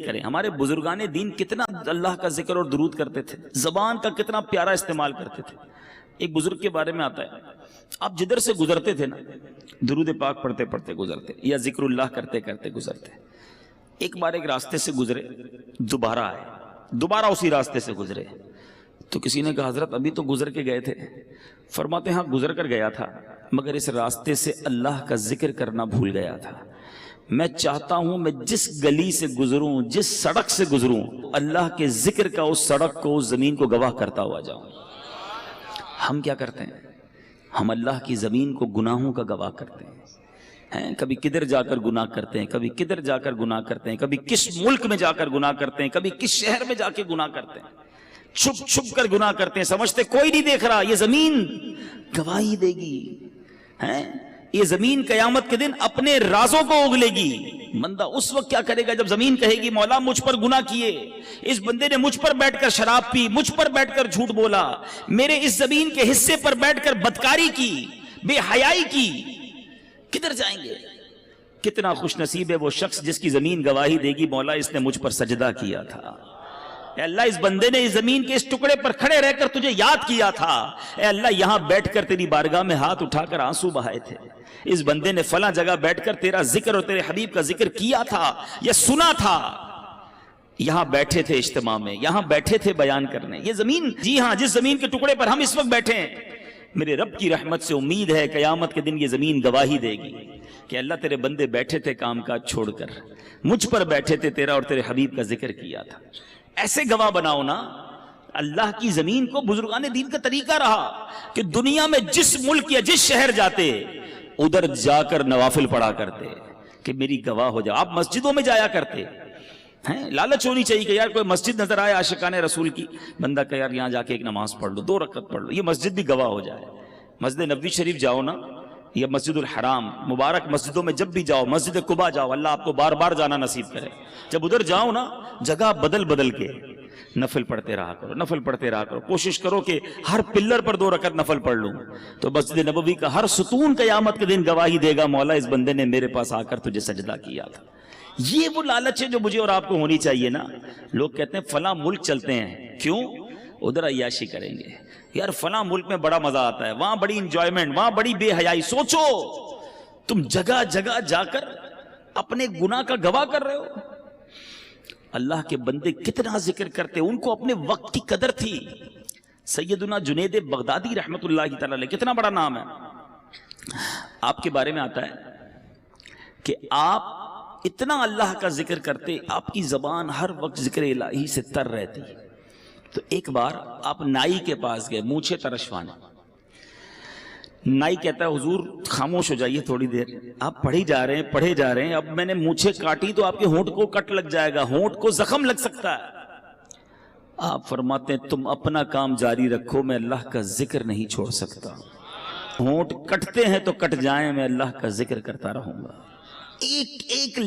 کریں ہمارے بزرگان دین کتنا اللہ کا ذکر اور درود کرتے تھے، زبان کا کتنا پیارا استعمال کرتے تھے۔ ایک بزرگ کے بارے میں آتا ہے، آپ جدھر سے گزرتے تھے نا درود پاک پڑھتے پڑھتے گزرتے یا ذکر اللہ کرتے کرتے گزرتے۔ ایک بار ایک راستے سے گزرے، دوبارہ آئے، دوبارہ اسی راستے سے گزرے، تو کسی نے کہا حضرت ابھی تو گزر کے گئے تھے۔ فرماتے ہیں ہاں گزر کر گیا تھا، مگر اس راستے سے اللہ کا ذکر کرنا بھول گیا تھا۔ میں چاہتا ہوں میں جس گلی سے گزروں، جس سڑک سے گزروں، اللہ کے ذکر کا اس سڑک کو، اس زمین کو گواہ کرتا ہوا جاؤں۔ ہم کیا کرتے ہیں؟ ہم اللہ کی زمین کو گناہوں کا گواہ کرتے ہیں، کبھی کدھر جا کر گناہ کرتے ہیں، کبھی کدھر جا کر گناہ کرتے ہیں، کبھی کس ملک میں جا کر گناہ کرتے ہیں، کبھی کس شہر میں جا کے گناہ کرتے ہیں، چھپ چھپ کر گناہ کرتے ہیں، سمجھتے کوئی نہیں دیکھ رہا، یہ زمین گواہی دے گی، یہ زمین قیامت کے دن اپنے رازوں کو اگلے گی۔ بندہ اس وقت کیا کرے گا جب زمین کہے گی مولا مجھ پر گناہ کیے، اس بندے نے مجھ پر بیٹھ کر شراب پی، مجھ پر بیٹھ کر جھوٹ بولا، میرے اس زمین کے حصے پر بیٹھ کر بدکاری کی، بے حیائی کی، کدھر جائیں گے؟ کتنا خوش نصیب ہے وہ شخص جس کی زمین گواہی دے گی مولا اس نے مجھ پر سجدہ کیا تھا، اے اللہ اس بندے نے اس زمین کے اس ٹکڑے پر کھڑے رہ کر تجھے یاد کیا تھا، اے اللہ یہاں بیٹھ کر تیری بارگاہ میں ہاتھ اٹھا کر آنسو بہائے تھے، اس بندے نے فلاں جگہ بیٹھ کر تیرا ذکر اور تیرے حبیب کا ذکر کیا تھا یا سنا تھا، یہاں بیٹھے تھے اجتماع میں، یہاں بیٹھے تھے بیان کرنے۔ یہ زمین، جی ہاں جس زمین کے ٹکڑے پر ہم اس وقت بیٹھے ہیں، میرے رب کی رحمت سے امید ہے قیامت کے دن یہ زمین گواہی دے گی کہ اللہ تیرے بندے بیٹھے تھے کام کاج چھوڑ کر، مجھ پر بیٹھے تھے، تیرا اور تیرے حبیب کا ذکر کیا تھا۔ ایسے گواہ بناؤ نا اللہ کی زمین کو۔ بزرگان دین کا طریقہ رہا کہ دنیا میں جس ملک یا جس شہر جاتے ادھر جا کر نوافل پڑھا کرتے کہ میری گواہ ہو جاؤ۔ آپ مسجدوں میں جایا کرتے ہیں، لالچ ہونی چاہیے کہ یار کوئی مسجد نظر آئے عاشقان رسول کی، بندہ کہ یار یہاں جا کے ایک نماز پڑھ لو، 2 رکعت پڑھ لو، یہ مسجد بھی گواہ ہو جائے۔ مسجد نبوی شریف جاؤ نا، یا مسجد الحرام، مبارک مسجدوں میں جب بھی جاؤ، مسجد قباء جاؤ، اللہ آپ کو بار بار جانا نصیب کرے۔ جب ادھر جاؤ نا جگہ بدل بدل کے نفل پڑھتے رہا کرو، نفل پڑھتے رہا کرو، کوشش کرو کہ ہر پلر پر 2 رکعت نفل پڑھ لوں، تو مسجد نبوی کا ہر ستون قیامت کے دن گواہی دے گا مولا اس بندے نے میرے پاس آ کر تجھے سجدہ کیا تھا۔ یہ وہ لالچ ہے جو مجھے اور آپ کو ہونی چاہیے نا۔ لوگ کہتے ہیں فلاں ملک چلتے ہیں، کیوں؟ ادھر عیاشی کریں گے، یار فلاں ملک میں بڑا مزہ آتا ہے، وہاں بڑی انجوائمنٹ، وہاں بڑی بے حیائی۔ سوچو تم جگہ جگہ جا کر اپنے گناہ کا گواہ کر رہے ہو۔ اللہ کے بندے کتنا ذکر کرتے، ان کو اپنے وقت کی قدر تھی۔ سیدنا جنید بغدادی رحمت اللہ تعالی علیہ، کتنا بڑا نام ہے، آپ کے بارے میں آتا ہے کہ آپ اتنا اللہ کا ذکر کرتے، آپ کی زبان ہر وقت ذکر الہی سے تر رہتی۔ تو ایک بار آپ نائی کے پاس گئے مونچھیں ترشوانے، نائی کہتا ہے حضور خاموش ہو جائیے تھوڑی دیر، آپ پڑھی جا رہے ہیں پڑھے جا رہے ہیں، اب میں نے مونچھیں کاٹی تو آپ کے ہونٹ کو کٹ لگ جائے گا، ہونٹ کو زخم لگ سکتا ہے۔ آپ فرماتے ہیں تم اپنا کام جاری رکھو، میں اللہ کا ذکر نہیں چھوڑ سکتا، ہونٹ کٹتے ہیں تو کٹ جائیں، میں اللہ کا ذکر کرتا رہوں گا۔ ایک ایک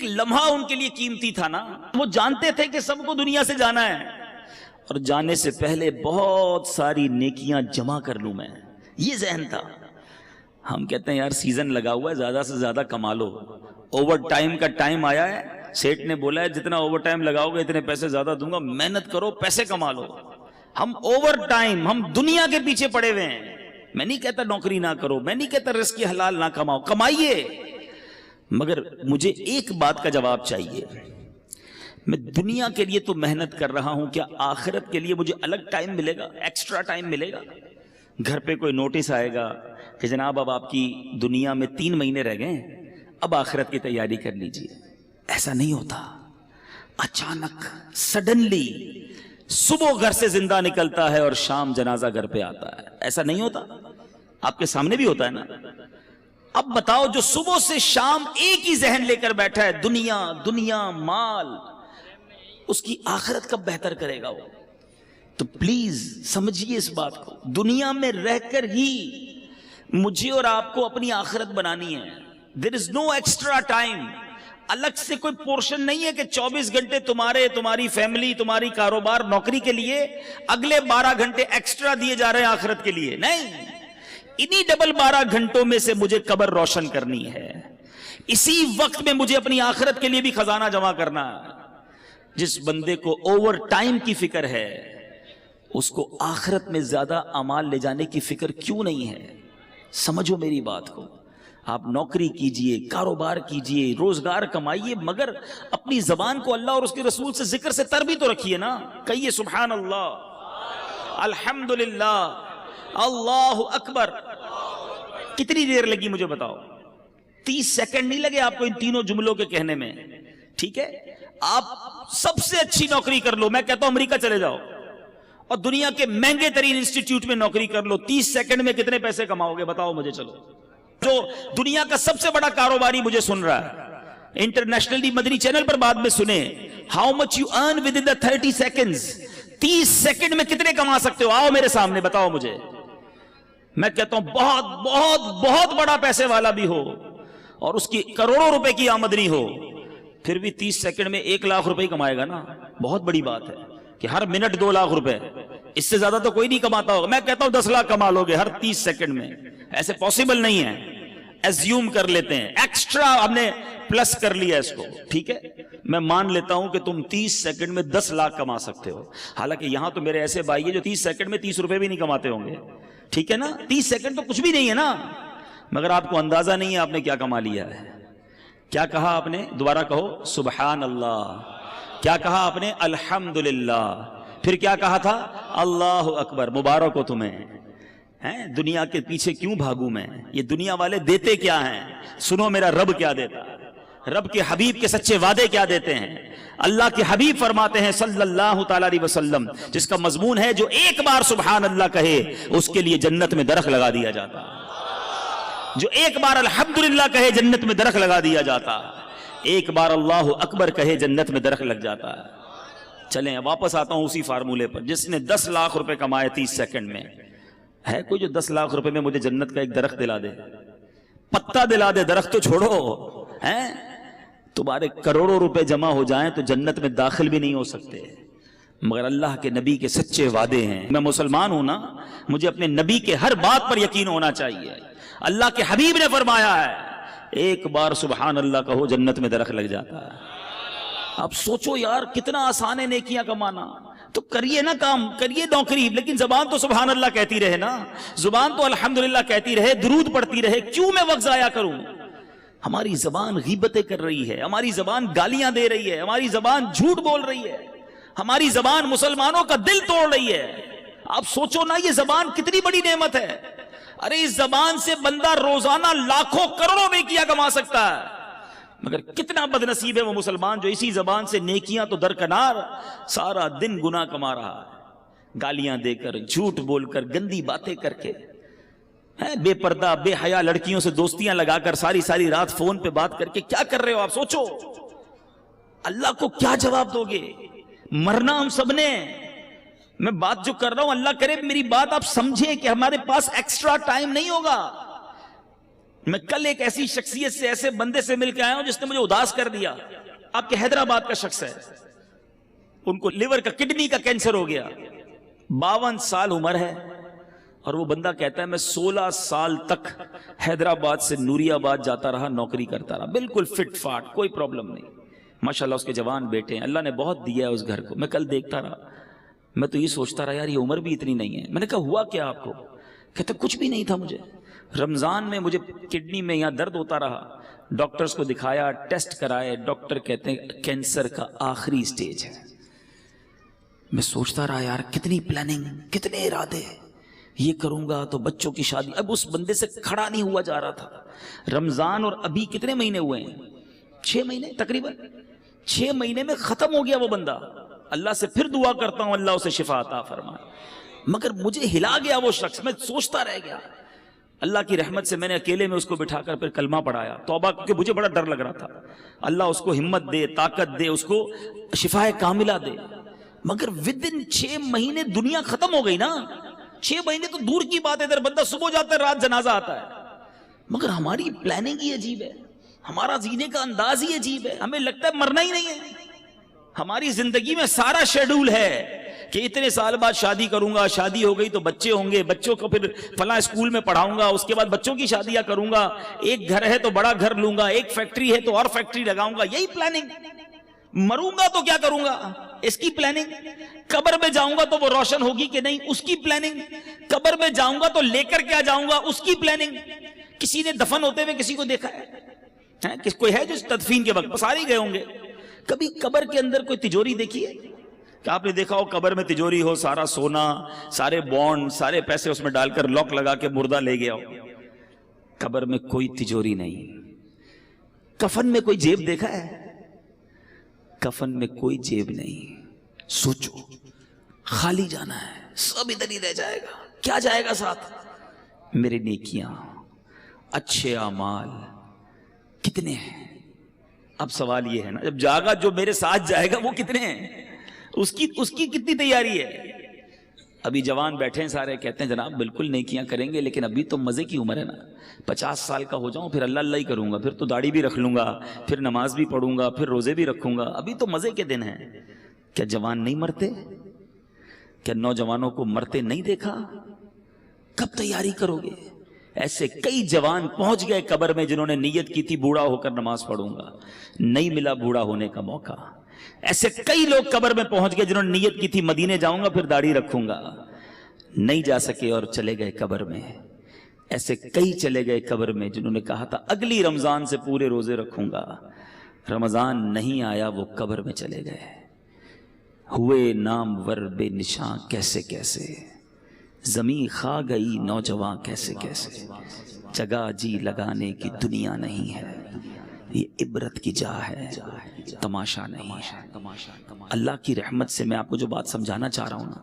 لمحہ ان کے لیے قیمتی تھا نا۔ وہ جانتے تھے کہ سب کو دنیا سے جانا ہے، اور جانے سے پہلے بہت ساری نیکیاں جمع کر لوں میں، یہ ذہن تھا۔ ہم کہتے ہیں یار سیزن لگا ہوا ہے، زیادہ سے زیادہ کما لو، اوور ٹائم کا ٹائم آیا ہے، سیٹ نے بولا ہے جتنا اوور ٹائم لگاؤ گے اتنے پیسے زیادہ دوں گا، محنت کرو پیسے کما لو۔ ہم اوور ٹائم، ہم دنیا کے پیچھے پڑے ہوئے ہیں۔ میں نہیں کہتا نوکری نہ کرو، میں نہیں کہتا رزق حلال نہ کماؤ، کمائیے، مگر مجھے ایک بات کا جواب چاہیے، میں دنیا کے لیے تو محنت کر رہا ہوں، کیا آخرت کے لیے مجھے الگ ٹائم ملے گا، ایکسٹرا ٹائم ملے گا؟ گھر پہ کوئی نوٹس آئے گا کہ جناب اب آپ کی دنیا میں 3 مہینے رہ گئے، اب آخرت کی تیاری کر لیجئے۔ ایسا نہیں ہوتا، اچانک سڈنلی صبح گھر سے زندہ نکلتا ہے اور شام جنازہ گھر پہ آتا ہے، ایسا نہیں ہوتا؟ آپ کے سامنے بھی ہوتا ہے نا۔ اب بتاؤ جو صبح سے شام ایک ہی ذہن لے کر بیٹھا ہے، دنیا دنیا مال، اس کی آخرت کب بہتر کرے گا وہ؟ تو پلیز سمجھیے اس بات کو، دنیا میں رہ کر ہی مجھے اور آپ کو اپنی آخرت بنانی ہے۔ There is no extra time، الگ سے کوئی پورشن نہیں ہے کہ 24 گھنٹے تمہاری فیملی، تمہاری کاروبار، نوکری کے لیے، اگلے 12 گھنٹے ایکسٹرا دیے جا رہے ہیں آخرت کے لیے، نہیں، انہی ڈبل 12 گھنٹوں میں سے مجھے قبر روشن کرنی ہے، اسی وقت میں مجھے اپنی آخرت کے لیے بھی خزانہ جمع کرنا ہے. جس بندے کو اوور ٹائم کی فکر ہے اس کو آخرت میں زیادہ اعمال لے جانے کی فکر کیوں نہیں ہے؟ سمجھو میری بات کو. آپ نوکری کیجئے، کاروبار کیجئے، روزگار کمائیے، مگر اپنی زبان کو اللہ اور اس کے رسول سے ذکر سے تر بھی تو رکھیے نا. کہیے سبحان اللہ، الحمدللہ، اللہ اکبر. کتنی دیر لگی مجھے بتاؤ؟ 30 سیکنڈ نہیں لگے آپ کو ان تینوں جملوں کے کہنے میں. ٹھیک ہے، آپ سب سے اچھی نوکری کر لو، میں کہتا ہوں امریکہ چلے جاؤ اور دنیا کے مہنگے ترین انسٹیٹیوٹ میں نوکری کر لو. 30 سیکنڈ میں کتنے پیسے کماؤ گے بتاؤ مجھے. چلو، جو دنیا کا سب سے بڑا کاروباری مجھے سن رہا ہے انٹرنیشنلی مدنی چینل پر بعد میں سنیں، how much you earn with in the 30 seconds. 30 second میں کتنے کما سکتے ہو؟ آؤ میرے سامنے بتاؤ مجھے. میں کہتا ہوں بہت بہت بہت بڑا پیسے والا بھی ہو اور اس کی کروڑوں روپے کی آمدنی ہو، پھر بھی 30 سیکنڈ میں 1 لاکھ روپے کمائے گا نا. بہت بڑی بات ہے کہ ہر منٹ 2 لاکھ روپے، اس سے زیادہ تو کوئی نہیں کماتا ہوگا. میں کہتا ہوں 10 لاکھ کما لو گے ہر 30 سیکنڈ میں. ایسے پاسبل نہیں ہے، ایزیوم کر لیتے ہیں، ایکسٹرا ہم نے پلس کر لیا اس کو. ٹھیک ہے، میں مان لیتا ہوں کہ تم 30 سیکنڈ میں 10 لاکھ کما سکتے ہو. حالانکہ یہاں تو میرے ایسے بھائی ہیں جو 30 سیکنڈ میں 30 روپے بھی نہیں کماتے ہوں گے. ٹھیک ہے نا، 30 سیکنڈ تو کچھ بھی نہیں ہے نا، مگر آپ کو اندازہ نہیں ہے آپ نے کیا کما لیا ہے. کیا کہا آپ نے؟ دوبارہ کہو سبحان اللہ. کیا کہا آپ نے؟ الحمدللہ. پھر کیا کہا تھا؟ اللہ اکبر. مبارک ہو تمہیں. دنیا کے پیچھے کیوں بھاگوں میں؟ یہ دنیا والے دیتے کیا ہیں؟ سنو میرا رب کیا دیتا ہے. رب کے حبیب کے سچے وعدے کیا دیتے ہیں. اللہ کے حبیب فرماتے ہیں صلی اللہ تعالی علیہ وسلم، جس کا مضمون ہے جو ایک بار سبحان اللہ کہے اس کے لیے جنت میں درخت لگا دیا جاتا. جو ایک بار الحمدللہ کہے جنت میں درخت لگا دیا جاتا. ایک بار اللہ اکبر کہے جنت میں درخت لگ جاتا ہے. چلیں واپس آتا ہوں اسی فارمولے پر. جس نے 10 لاکھ روپے کمائے 30 سیکنڈ میں، ہے کوئی جو 10 لاکھ روپے میں مجھے جنت کا ایک درخت دلا دے؟ پتا دلا دے، درخت تو چھوڑو. تمہارے کروڑوں روپے جمع ہو جائیں تو جنت میں داخل بھی نہیں ہو سکتے، مگر اللہ کے نبی کے سچے وعدے ہیں. میں مسلمان ہوں نا، مجھے اپنے نبی کے ہر بات پر یقین ہونا چاہیے. اللہ کے حبیب نے فرمایا ہے ایک بار سبحان اللہ کہو جنت میں درخت لگ جاتا ہے. اب سوچو یار کتنا آسان ہے نیکیاں کمانا. تو کریے نا کام، کریے نوکری، لیکن زبان تو سبحان اللہ کہتی رہے نا، زبان تو الحمدللہ کہتی رہے، درود پڑھتی رہے. کیوں میں وقت ضائع کروں؟ ہماری زبان غیبتیں کر رہی ہے، ہماری زبان گالیاں دے رہی ہے، ہماری زبان جھوٹ بول رہی ہے، ہماری زبان مسلمانوں کا دل توڑ رہی ہے. آپ سوچو نا یہ زبان کتنی بڑی نعمت ہے. ارے اس زبان سے بندہ روزانہ لاکھوں کروڑوں نیکیاں کما سکتا ہے، مگر کتنا بد نصیب ہے وہ مسلمان جو اسی زبان سے نیکیاں تو درکنار سارا دن گناہ کما رہا ہے. گالیاں دے کر، جھوٹ بول کر، گندی باتیں کر کے، بے پردہ بے حیا لڑکیوں سے دوستیاں لگا کر، ساری ساری رات فون پہ بات کر کے کیا کر رہے ہو آپ؟ سوچو اللہ کو کیا جواب دو گے؟ مرنا ہم سب نے. میں بات جو کر رہا ہوں اللہ کرے میری بات آپ سمجھیں کہ ہمارے پاس ایکسٹرا ٹائم نہیں ہوگا. میں کل ایک ایسی شخصیت سے، ایسے بندے سے مل کے آیا ہوں جس نے مجھے اداس کر دیا. آپ کے حیدرآباد کا شخص ہے، ان کو لیور کا، کڈنی کا کینسر ہو گیا. 52 سال عمر ہے اور وہ بندہ کہتا ہے میں 16 سال تک حیدرآباد سے نوری آباد جاتا رہا، نوکری کرتا رہا، بالکل فٹ فاٹ، کوئی پرابلم نہیں. ماشاءاللہ اس کے جوان بیٹے ہیں، اللہ نے بہت دیا ہے اس گھر کو. میں کل دیکھتا رہا، میں تو یہ سوچتا رہا یار یہ عمر بھی اتنی نہیں ہے. میں نے کہا ہوا کیا آپ کو؟ کہتا کچھ بھی نہیں تھا مجھے. رمضان میں مجھے کڈنی میں یہاں درد ہوتا رہا، ڈاکٹرز کو دکھایا، ٹیسٹ کرائے، ڈاکٹر کہتے ہیں کینسر کا آخری سٹیج ہے. میں سوچتا رہا یار کتنی پلاننگ، کتنے ارادے، یہ کروں گا تو بچوں کی شادی. اب اس بندے سے کھڑا نہیں ہوا جا رہا تھا. رمضان اور ابھی کتنے مہینے ہوئے ہیں؟ 6 مہینے تقریباً. 6 مہینے میں ختم ہو گیا وہ بندہ. اللہ سے پھر دعا کرتا ہوں اللہ اسے شفا عطا فرمائے. مگر مجھے ہلا گیا وہ شخص. میں سوچتا رہ گیا. اللہ کی رحمت سے میں نے اکیلے میں اس کو بٹھا کر پھر کلمہ پڑھایا، توبہ، کیونکہ مجھے بڑا ڈر لگ رہا تھا. اللہ اس کو ہمت دے، طاقت دے، اس کو شفا کاملہ دے. مگر ودن 6 مہینے دنیا ختم ہو گئی نا. 6 مہینے تو دور کی بات ہے، ادھر بندہ صبح جاتا ہے رات جنازہ آتا ہے. مگر ہماری پلاننگ ہی عجیب ہے، ہمارا جینے کا انداز ہی عجیب ہے. ہمیں لگتا ہے مرنا ہی نہیں ہے. ہماری زندگی میں سارا شیڈول ہے کہ اتنے سال بعد شادی کروں گا, شادی ہو گئی تو بچے ہوں گے, بچوں کو پھر فلاں اسکول میں پڑھاؤں گا, اس کے بعد بچوں کی شادیاں کروں گا, ایک گھر ہے تو بڑا گھر لوں گا, ایک فیکٹری ہے تو اور فیکٹری لگاؤں گا, یہی پلاننگ. مروں گا تو کیا کروں گا, اس کی پلاننگ. قبر میں جاؤں گا تو وہ روشن ہوگی کہ نہیں, اس کی پلاننگ. قبر میں جاؤں گا تو لے کر کیا جاؤں گا, اس کی پلاننگ. کسی نے دفن ہوتے ہوئے کسی کو دیکھا ہے؟ کوئی ہے جو تدفین کے وقت سارے گئے ہوں گے. کبھی قبر کے اندر کوئی تجوری دیکھی ہے کہ آپ نے دیکھا ہو قبر میں تجوری ہو, سارا سونا, سارے بانڈ, سارے پیسے اس میں ڈال کر لاک لگا کے مردہ لے گیا ہو؟ قبر میں کوئی تجوری نہیں. کفن میں کوئی جیب دیکھا ہے؟ کفن میں کوئی جیب نہیں. سوچو, خالی جانا ہے, سب ادھر ہی رہ جائے گا. کیا جائے گا ساتھ؟ میرے نیکیاں, اچھے اعمال کتنے ہیں؟ اب سوال یہ ہے نا, جب جاگا جو میرے ساتھ جائے گا وہ کتنے ہیں, اس کی کتنی تیاری ہے؟ ابھی جوان بیٹھے ہیں سارے, کہتے ہیں جناب بالکل نیکیاں کریں گے, لیکن ابھی تو مزے کی عمر ہے نا, 50 سال کا ہو جاؤں پھر اللہ اللہ ہی کروں گا, پھر تو داڑھی بھی رکھ لوں گا, پھر نماز بھی پڑھوں گا, پھر روزے بھی رکھوں گا, ابھی تو مزے کے دن ہیں. کیا جوان نہیں مرتے؟ کیا نوجوانوں کو مرتے نہیں دیکھا؟ کب تیاری کرو گے؟ ایسے کئی جوان پہنچ گئے قبر میں جنہوں نے نیت کی تھی بوڑھا ہو کر نماز پڑھوں گا, نہیں ملا بوڑھا ہونے کا موقع. ایسے کئی لوگ قبر میں پہنچ گئے جنہوں نے نیت کی تھی مدینے جاؤں گا پھر داڑھی رکھوں گا, نہیں جا سکے اور چلے گئے قبر میں. ایسے کئی چلے گئے قبر میں جنہوں نے کہا تھا اگلی رمضان سے پورے روزے رکھوں گا, رمضان نہیں آیا وہ قبر میں چلے گئے. ہوئے نامور بے نشاں کیسے کیسے, زمین کھا گئی نوجوان کیسے کیسے, جگہ جی لگانے کی دنیا نہیں ہے, یہ عبرت کی جا ہے, تماشا نہیں ہے. اللہ کی رحمت سے میں آپ کو جو بات سمجھانا چاہ رہا ہوں نا,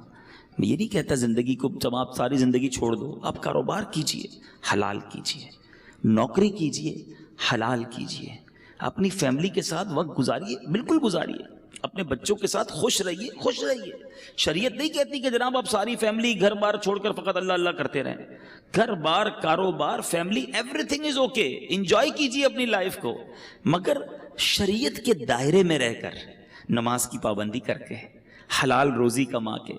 میں یہ نہیں کہتا زندگی کو جب آپ ساری زندگی چھوڑ دو, آپ کاروبار کیجئے, حلال کیجئے, نوکری کیجئے, حلال کیجئے, اپنی فیملی کے ساتھ وقت گزاریے, بالکل گزاریے, اپنے بچوں کے ساتھ خوش رہیے, خوش رہیے. شریعت نہیں کہتی کہ جناب آپ ساری فیملی گھر بار چھوڑ کر فقط اللہ اللہ کرتے رہیں. گھر بار, کاروبار, family, every thing is okay, enjoy کیجیے اپنی لائف کو, مگر شریعت کے دائرے میں رہ کر, نماز کی پابندی کر کے, حلال روزی کما کے,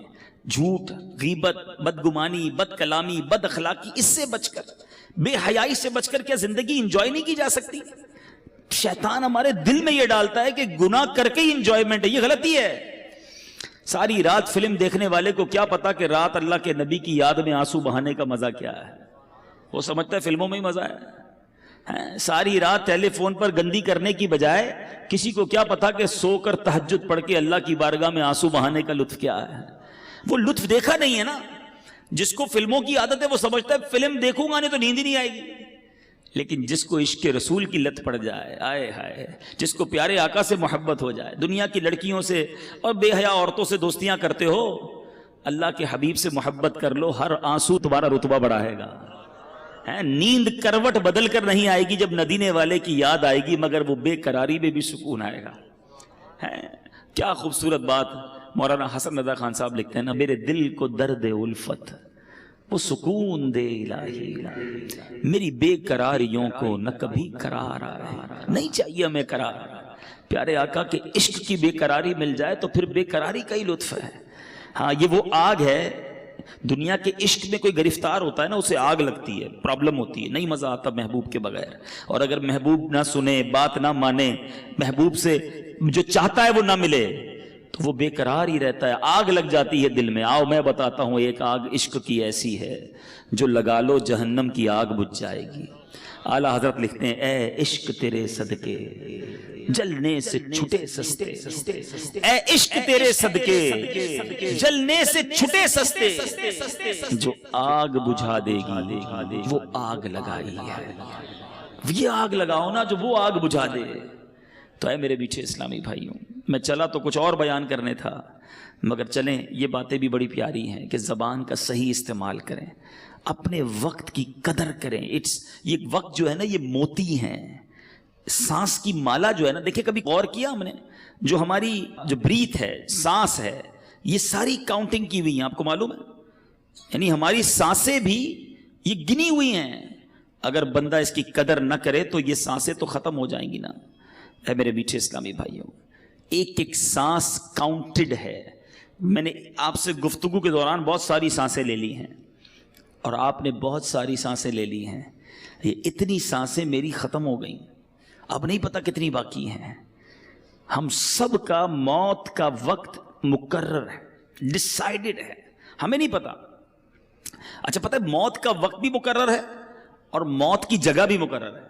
جھوٹ, غیبت, بدگمانی, بد کلامی, بد اخلاقی, اس سے بچ کر, بے حیائی سے بچ کر کیا زندگی انجوائے نہیں کی جا سکتی؟ شیطان ہمارے دل میں یہ ڈالتا ہے کہ گناہ کر کے ہی انجوائمنٹ ہے, یہ غلطی ہے. ساری رات فلم دیکھنے والے کو کیا پتا کہ رات اللہ کے نبی کی یاد میں آنسو بہانے کا مزہ کیا ہے, وہ سمجھتا ہے فلموں میں ہی مزہ ہے. ساری رات ٹیلی فون پر گندی کرنے کی بجائے کسی کو کیا پتا کہ سو کر تہجد پڑھ کے اللہ کی بارگاہ میں آنسو بہانے کا لطف کیا ہے. وہ لطف دیکھا نہیں ہے نا. جس کو فلموں کی عادت ہے وہ سمجھتا ہے فلم دیکھوں گا نہیں تو نیند ہی نہیں آئے گی. لیکن جس کو عشق رسول کی لت پڑ جائے, آئے ہائے, جس کو پیارے آقا سے محبت ہو جائے, دنیا کی لڑکیوں سے اور بے حیا عورتوں سے دوستیاں کرتے ہو, اللہ کے حبیب سے محبت کر لو, ہر آنسو تمہارا رتبہ بڑھائے گا. نیند کروٹ بدل کر نہیں آئے گی جب مدینے والے کی یاد آئے گی, مگر وہ بے قراری میں بھی سکون آئے گا. کیا خوبصورت بات مولانا حسن رضا خان صاحب لکھتے ہیں نا, میرے دل کو درد الفت وہ سکون دے الہی, میری بے قراریوں کو نہ کبھی قرار آئے, نہیں چاہیے ہمیں قرار. پیارے آقا کے عشق کی بے قراری مل جائے تو پھر بے قراری کا ہی لطف ہے. ہاں یہ وہ آگ ہے, دنیا کے عشق میں کوئی گرفتار ہوتا ہے نا, اسے آگ لگتی ہے, پرابلم ہوتی ہے, نہیں مزہ آتا محبوب کے بغیر. اور اگر محبوب نہ سنے, بات نہ مانے, محبوب سے جو چاہتا ہے وہ نہ ملے تو وہ بے قرار ہی رہتا ہے, آگ لگ جاتی ہے دل میں. آؤ میں بتاتا ہوں, ایک آگ عشق کی ایسی ہے جو لگا لو جہنم کی آگ بجھ جائے گی. اعلیٰ حضرت لکھتے ہیں, اے عشق تیرے صدقے جلنے سے چھٹے سستے, اے عشق تیرے صدقے جلنے سے چھٹے سستے, جو آگ بجھا دے گی وہ آگ لگائی ہے. یہ آگ لگاؤ نا جو وہ آگ بجھا دے. تو اے میرے میٹھے اسلامی بھائیوں, میں چلا تو کچھ اور بیان کرنے تھا, مگر چلیں یہ باتیں بھی بڑی پیاری ہیں کہ زبان کا صحیح استعمال کریں, اپنے وقت کی قدر کریں. یہ وقت جو ہے نا یہ موتی ہیں, سانس کی مالا جو ہے نا, دیکھیں کبھی غور کیا ہم نے, جو ہماری جو بریتھ ہے, سانس ہے, یہ ساری کاؤنٹنگ کی ہوئی ہیں, آپ کو معلوم ہے, یعنی ہماری سانسیں بھی یہ گنی ہوئی ہیں. اگر بندہ اس کی قدر نہ کرے تو یہ سانسیں تو ختم ہو جائیں گی نا. اے میرے میٹھے اسلامی بھائیوں, ایک ایک سانس کاؤنٹڈ ہے, میں نے آپ سے گفتگو کے دوران بہت ساری سانسیں لے لی ہیں اور آپ نے بہت ساری سانسیں لے لی ہیں. یہ اتنی سانسیں میری ختم ہو گئیں, اب نہیں پتہ کتنی باقی ہیں. ہم سب کا موت کا وقت مقرر ہے, ڈیسائیڈڈ ہے, ہمیں نہیں پتا. اچھا پتہ ہے موت کا وقت بھی مقرر ہے اور موت کی جگہ بھی مقرر ہے.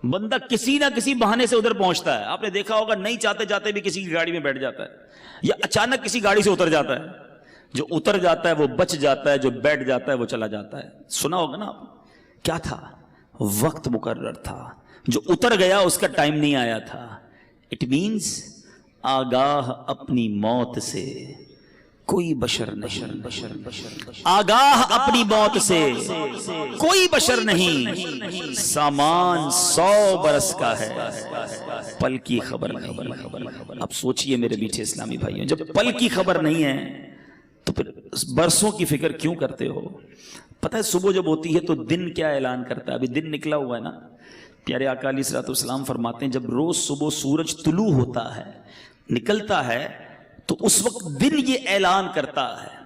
بندہ کسی نہ کسی بہانے سے ادھر پہنچتا ہے. آپ نے دیکھا ہوگا نہیں چاہتے جاتے بھی کسی کی گاڑی میں بیٹھ جاتا ہے یا اچانک کسی گاڑی سے اتر جاتا ہے. جو اتر جاتا ہے وہ بچ جاتا ہے, جو بیٹھ جاتا ہے وہ چلا جاتا ہے. سنا ہوگا نا آپ, کیا تھا؟ وقت مقرر تھا. جو اتر گیا اس کا ٹائم نہیں آیا تھا. اٹ مینز آگاہ اپنی موت سے کوئی بشر نہیں, آگاہ اپنی موت سے کوئی بشر نہیں. سامان 100 برس کا ہے, پل کی خبر نہیں. اب سوچئے میرے میٹھے اسلامی بھائیوں, جب پل کی خبر نہیں ہے تو پھر برسوں کی فکر کیوں کرتے ہو؟ پتہ ہے صبح جب ہوتی ہے تو دن کیا اعلان کرتا ہے؟ ابھی دن نکلا ہوا ہے نا. پیارے آقا علیہ الصلوۃ والسلام فرماتے ہیں جب روز صبح سورج طلوع ہوتا ہے, نکلتا ہے, تو اس وقت دن یہ اعلان کرتا ہے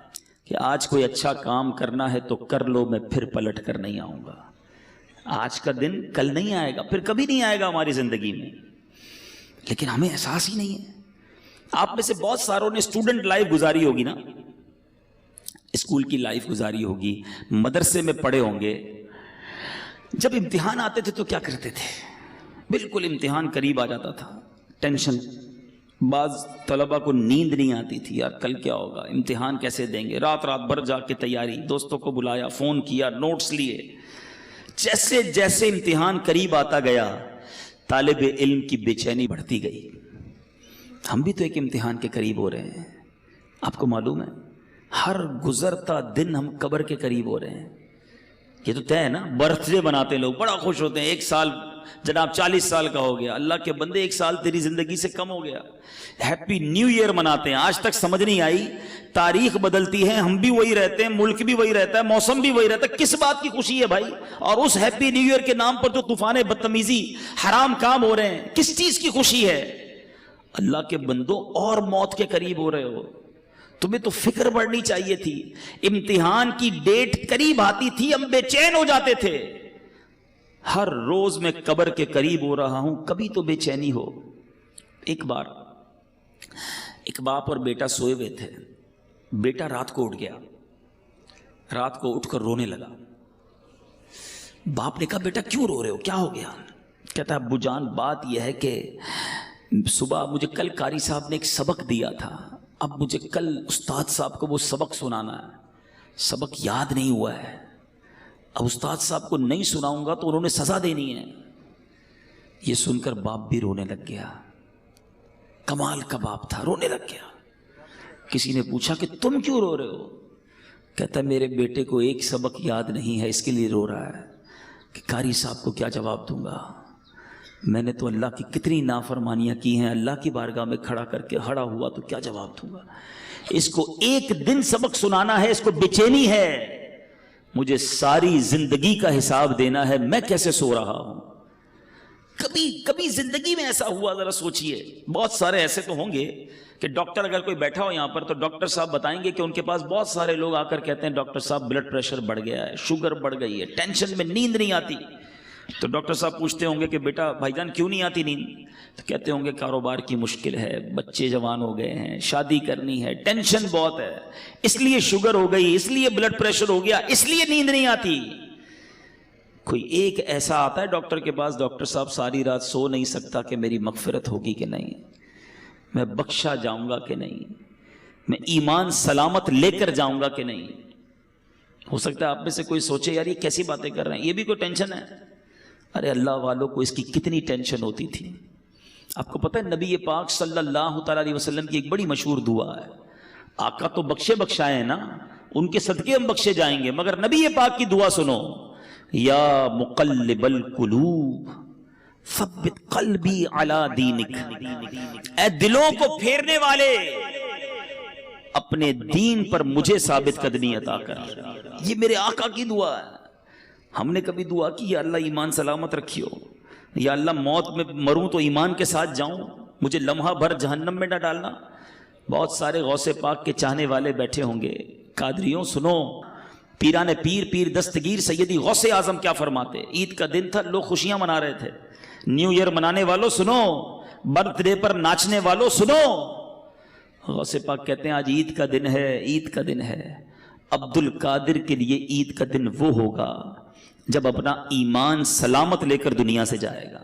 کہ آج کوئی اچھا کام کرنا ہے تو کر لو, میں پھر پلٹ کر نہیں آؤں گا. آج کا دن کل نہیں آئے گا, پھر کبھی نہیں آئے گا ہماری زندگی میں, لیکن ہمیں احساس ہی نہیں ہے. آپ میں سے بہت ساروں نے اسٹوڈنٹ لائف گزاری ہوگی نا, اسکول کی لائف گزاری ہوگی, مدرسے میں پڑھے ہوں گے. جب امتحان آتے تھے تو کیا کرتے تھے؟ بالکل امتحان قریب آ جاتا تھا, ٹینشن. بعض طلبہ کو نیند نہیں آتی تھی, یار کل کیا ہوگا, امتحان کیسے دیں گے. رات بھر جا کے تیاری, دوستوں کو بلایا, فون کیا, نوٹس لیے. جیسے جیسے امتحان قریب آتا گیا طالب علم کی بے چینی بڑھتی گئی. ہم بھی تو ایک امتحان کے قریب ہو رہے ہیں. آپ کو معلوم ہے ہر گزرتا دن ہم قبر کے قریب ہو رہے ہیں. یہ تو طے ہے نا. برتھ ڈے مناتے لوگ, بڑا خوش ہوتے ہیں, 1 سال جناب 40 سال کا ہو گیا. اللہ کے بندے 1 سال تیری زندگی سے کم ہو گیا. ہیپی نیو ایئر مناتے ہیں. آج تک سمجھ نہیں آئی, تاریخ بدلتی ہے, ہم بھی وہی رہتے ہیں, ملک بھی وہی رہتا ہے, موسم بھی وہی رہتا ہے, کس بات کی خوشی ہے بھائی؟ اور اس ہیپی نیو ایئر کے نام پر جو طوفان بدتمیزی, حرام کام ہو رہے ہیں, کس چیز کی خوشی ہے؟ اللہ کے بندوں اور موت کے قریب ہو رہے ہو. تمہیں تو فکر بڑھنی چاہیے تھی. امتحان کی ڈیٹ قریب آتی تھی, ہم بے چین ہو جاتے تھے. ہر روز میں قبر کے قریب ہو رہا ہوں, کبھی تو بے چینی ہو. ایک بار ایک باپ اور بیٹا سوئے ہوئے تھے. بیٹا رات کو اٹھ گیا, رات کو اٹھ کر رونے لگا. باپ نے کہا بیٹا کیوں رو رہے ہو, کیا ہو گیا؟ کہتا ابو جان بات یہ ہے کہ صبح مجھے کل قاری صاحب نے ایک سبق دیا تھا, اب مجھے کل استاد صاحب کو وہ سبق سنانا ہے, سبق یاد نہیں ہوا ہے. اب استاد صاحب کو نہیں سناؤں گا تو انہوں نے سزا دینی ہے. یہ سن کر باپ بھی رونے لگ گیا. کمال کا باپ تھا, رونے لگ گیا. کسی نے پوچھا کہ تم کیوں رو رہے ہو؟ کہتا ہے میرے بیٹے کو ایک سبق یاد نہیں ہے, اس کے لیے رو رہا ہے کہ قاری صاحب کو کیا جواب دوں گا. میں نے تو اللہ کی کتنی نافرمانیاں کی ہیں, اللہ کی بارگاہ میں کھڑا کر کے ہڑا ہوا تو کیا جواب دوں گا. اس کو ایک دن سبق سنانا ہے, اس کو بے چینی ہے, مجھے ساری زندگی کا حساب دینا ہے, میں کیسے سو رہا ہوں. کبھی زندگی میں ایسا ہوا؟ ذرا سوچئے. بہت سارے ایسے تو ہوں گے کہ ڈاکٹر اگر کوئی بیٹھا ہو یہاں پر تو ڈاکٹر صاحب بتائیں گے کہ ان کے پاس بہت سارے لوگ آ کر کہتے ہیں ڈاکٹر صاحب بلڈ پریشر بڑھ گیا ہے, شوگر بڑھ گئی ہے, ٹینشن میں نیند نہیں آتی. تو ڈاکٹر صاحب پوچھتے ہوں گے کہ بیٹا بھائی جان کیوں نہیں آتی نیند؟ تو کہتے ہوں گے کاروبار کی مشکل ہے, بچے جوان ہو گئے ہیں, شادی کرنی ہے, ٹینشن بہت ہے, اس لیے شوگر ہو گئی, اس لیے بلڈ پریشر ہو گیا, اس لیے نیند نہیں آتی. کوئی ایک ایسا آتا ہے ڈاکٹر کے پاس, ڈاکٹر صاحب ساری رات سو نہیں سکتا کہ میری مغفرت ہوگی کہ نہیں, میں بخشا جاؤں گا کہ نہیں, میں ایمان سلامت لے کر جاؤں گا کہ نہیں. ہو سکتا ہے آپ میں سے کوئی سوچے یار یہ کیسی باتیں کر رہے ہیں, یہ بھی کوئی ٹینشن ہے؟ ارے اللہ والوں کو اس کی کتنی ٹینشن ہوتی تھی. آپ کو پتہ ہے نبی پاک صلی اللہ تعالیٰ علیہ وسلم کی ایک بڑی مشہور دعا ہے. آقا تو بخشائے ہیں نا, ان کے صدقے ہم بخشے جائیں گے, مگر نبی پاک کی دعا سنو, یا مقلب القلوب ثبت قلبی علی دینک, اے دلوں کو پھیرنے والے اپنے دین پر مجھے ثابت قدمی عطا کر. یہ میرے آقا کی دعا ہے. ہم نے کبھی دعا کی یا اللہ ایمان سلامت رکھیو, یا اللہ موت میں مروں تو ایمان کے ساتھ جاؤں, مجھے لمحہ بھر جہنم میں نہ ڈالنا؟ بہت سارے غوث پاک کے چاہنے والے بیٹھے ہوں گے. قادریوں سنو، پیران پیر پیر دستگیر سیدی غوث اعظم کیا فرماتے. عید کا دن تھا، لوگ خوشیاں منا رہے تھے. نیو ایئر منانے والوں سنو، برتھ ڈے پر ناچنے والوں سنو. غوث پاک کہتے ہیں آج عید کا دن ہے، عید کا دن ہے. عبد القادر کے لیے عید کا دن وہ ہوگا جب اپنا ایمان سلامت لے کر دنیا سے جائے گا.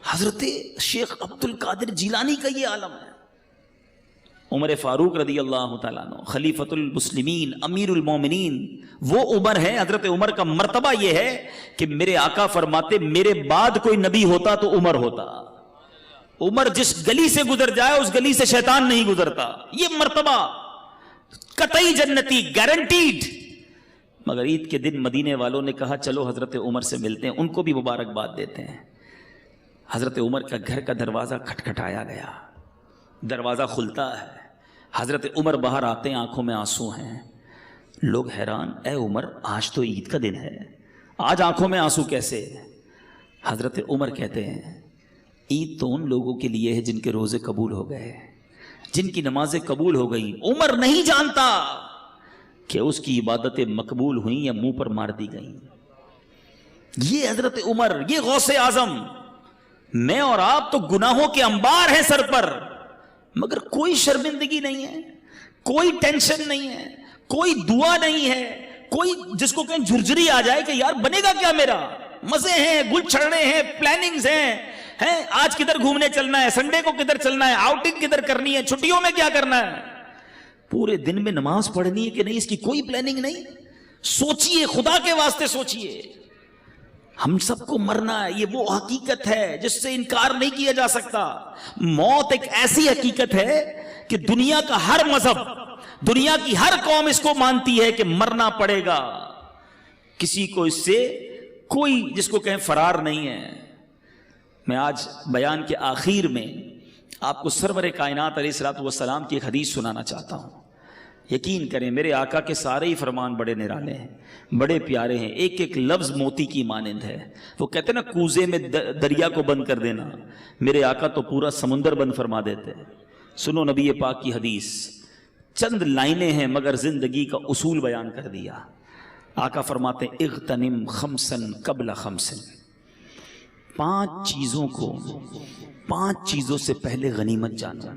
حضرت شیخ عبد القادر جیلانی کا یہ عالم ہے. عمر فاروق رضی اللہ تعالیٰ عنہ خلیفۃ المسلمین امیر المومنین، وہ عمر ہے. حضرت عمر کا مرتبہ یہ ہے کہ میرے آقا فرماتے میرے بعد کوئی نبی ہوتا تو عمر ہوتا. عمر جس گلی سے گزر جائے اس گلی سے شیطان نہیں گزرتا. یہ مرتبہ قطعی جنتی، گارنٹیڈ. مگر عید کے دن مدینے والوں نے کہا چلو حضرت عمر سے ملتے ہیں، ان کو بھی مبارکباد دیتے ہیں. حضرت عمر کا گھر کا دروازہ کھٹکھٹایا گیا. دروازہ کھلتا ہے، حضرت عمر باہر آتے ہیں، آنکھوں میں آنسو ہیں. لوگ حیران، اے عمر آج تو عید کا دن ہے، آج آنکھوں میں آنسو کیسے؟ حضرت عمر کہتے ہیں عید تو ان لوگوں کے لیے ہے جن کے روزے قبول ہو گئے، جن کی نمازیں قبول ہو گئیں. عمر نہیں جانتا کہ اس کی عبادتیں مقبول ہوئیں یا منہ پر مار دی گئیں. یہ حضرت عمر، یہ غوث اعظم. میں اور آپ تو گناہوں کے انبار ہیں سر پر، مگر کوئی شرمندگی نہیں ہے، کوئی ٹینشن نہیں ہے، کوئی دعا نہیں ہے، کوئی جس کو کہیں جھرجھری آ جائے کہ یار بنے گا کیا میرا. مزے ہیں، گل چھڑنے ہیں، پلاننگز ہیں، آج کدھر گھومنے چلنا ہے، سنڈے کو کدھر چلنا ہے، آؤٹنگ کدھر کرنی ہے، چھٹیوں میں کیا کرنا ہے. پورے دن میں نماز پڑھنی ہے کہ نہیں، اس کی کوئی پلاننگ نہیں. سوچئے، خدا کے واسطے سوچئے. ہم سب کو مرنا ہے، یہ وہ حقیقت ہے جس سے انکار نہیں کیا جا سکتا. موت ایک ایسی حقیقت ہے کہ دنیا کا ہر مذہب، دنیا کی ہر قوم اس کو مانتی ہے کہ مرنا پڑے گا. کسی کو اس سے کوئی جس کو کہیں فرار نہیں ہے. میں آج بیان کے آخر میں آپ کو سرور کائنات علیہ الصلوۃ والسلام کی ایک حدیث سنانا چاہتا ہوں. یقین کریں میرے آقا کے سارے ہی فرمان بڑے نرالے ہیں، بڑے پیارے ہیں، ایک ایک لفظ موتی کی مانند ہے. وہ کہتے ہیں نا کوزے میں دریا کو بند کر دینا، میرے آقا تو پورا سمندر بند فرما دیتے ہیں. سنو نبی پاک کی حدیث، چند لائنیں ہیں مگر زندگی کا اصول بیان کر دیا. آقا فرماتے ہیں اغتنم خمسن قبل خمسن. 5 چیزوں کو 5 چیزوں سے پہلے غنیمت جانا.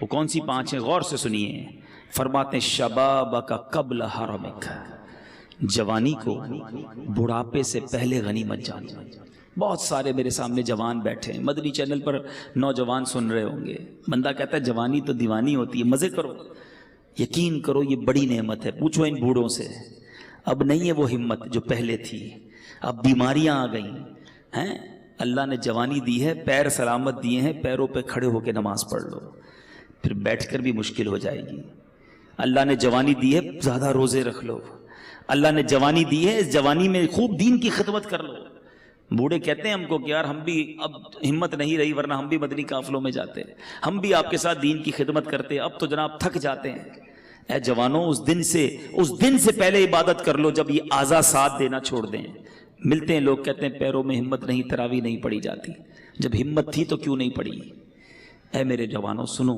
وہ کون سی 5 ہیں؟ غور سے سنیے. فرماتے ہیں شبابک قبل حرمک، جوانی کو بڑھاپے سے پہلے غنیمت جانا. بہت سارے میرے سامنے جوان بیٹھے ہیں، مدنی چینل پر نوجوان سن رہے ہوں گے. بندہ کہتا ہے جوانی تو دیوانی ہوتی ہے، مزے کرو. یقین کرو یہ بڑی نعمت ہے. پوچھو ان بوڑھوں سے، اب نہیں ہے وہ ہمت جو پہلے تھی. اب بیماریاں آ گئی ہیں. اللہ نے جوانی دی ہے، پیر سلامت دیے ہیں، پیروں پہ کھڑے ہو کے نماز پڑھ لو، پھر بیٹھ کر بھی مشکل ہو جائے گی. اللہ نے جوانی دی ہے، زیادہ روزے رکھ لو. اللہ نے جوانی دی ہے، اس جوانی میں خوب دین کی خدمت کر لو. بوڑھے کہتے ہیں ہم کو کہ یار ہم بھی اب ہمت نہیں رہی، ورنہ ہم بھی مدنی قافلوں میں جاتے، ہم بھی آپ کے ساتھ دین کی خدمت کرتے، اب تو جناب تھک جاتے ہیں. اے جوانوں، اس دن سے پہلے عبادت کر لو جب یہ اعضاء ساتھ دینا چھوڑ دیں. ملتے ہیں لوگ کہتے ہیں پیروں میں ہمت نہیں، تراویح نہیں پڑی جاتی. جب ہمت تھی تو کیوں نہیں پڑی؟ اے میرے جوانوں سنو،